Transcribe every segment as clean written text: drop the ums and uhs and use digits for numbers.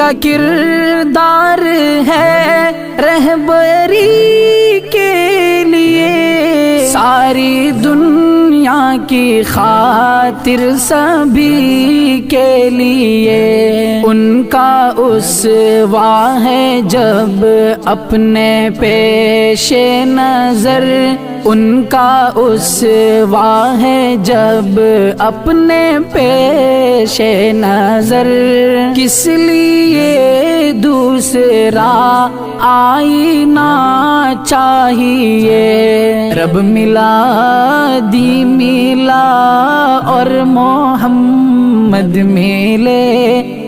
کا کردار ہے رہبری کے لیے، ساری دنیا کی خاطر سبھی کے لیے، ان کا اسوہ ہے جب اپنے پیش نظر، ان کا اسوہ ہے جب اپنے پیش نظر، کس لیے دوسرا آئینہ چاہیے، رب ملا دی ملا اور محمد ملے،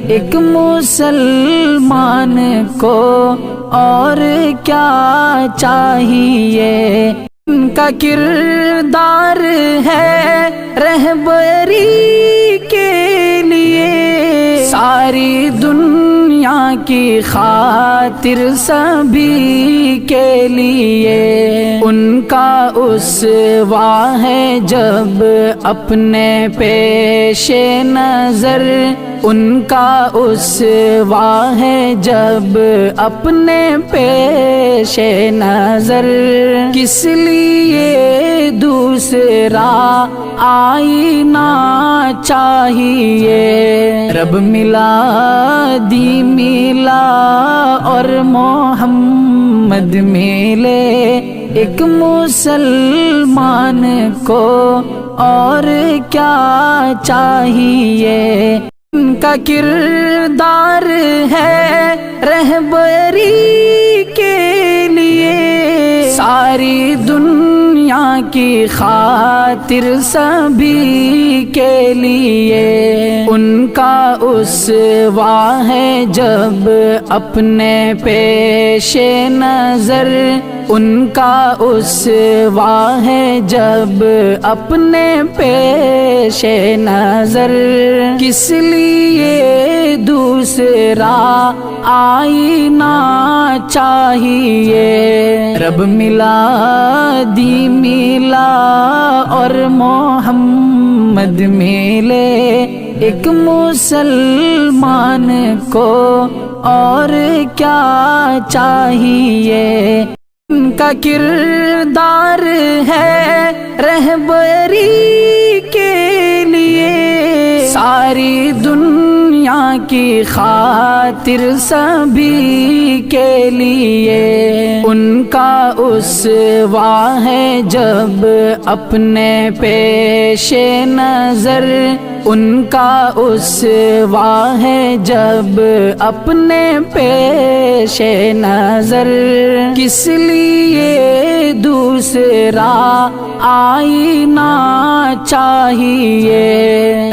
ایک مسلمان کو اور کیا چاہیے، ان کا کردار ہے رہبری کے لیے، ساری دنیا کی خاطر سبھی کے لیے، ان کا اسوہ ہے جب اپنے پیش نظر، ان کا اسوہ ہے جب اپنے پیش نظر، کس لیے دوسرا آئینہ چاہیے، رب ملا دی ملا اور محمد ملے، ایک مسلمان کو اور کیا چاہیے، ان کا کردار ہے رہبری کے لیے، ساری دنیا کی خاطر سبھی کے لیے، ان کا اسوہ ہے جب اپنے پیش نظر، ان کا اسوہ ہے جب اپنے پیش نظر، کس لیے دوسرا آئینہ چاہیے، رب ملا دی ملا اور محمد ملے، ایک مسلمان کو اور کیا چاہیے، ان کا کردار ہے رہبری کے لیے، ساری دنیا کی خاطر سبھی کے لیے، ان کا اسوہ ہے جب اپنے پیش نظر، ان کا اسوہ ہے جب اپنے پیش نظر، کس لیے دوسرا آئینہ چاہیے،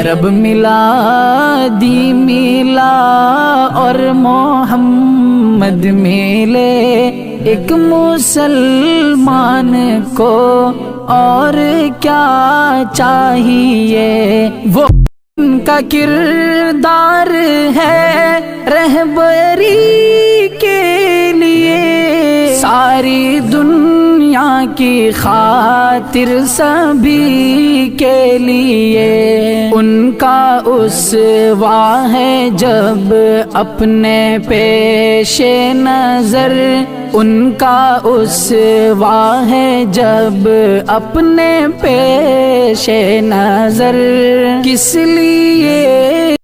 رب ملا دی ملا اور محمد ملے، ایک مسلمان کو اور کیا چاہیے، وہ ان کا کردار ہے رہبری کے لیے، ساری دنیا کی خاطر سبھی کے لیے، ان کا اسوہ ہے جب اپنے پیش نظر، ان کا اسوہ ہے جب اپنے پیش نظر، کس لیے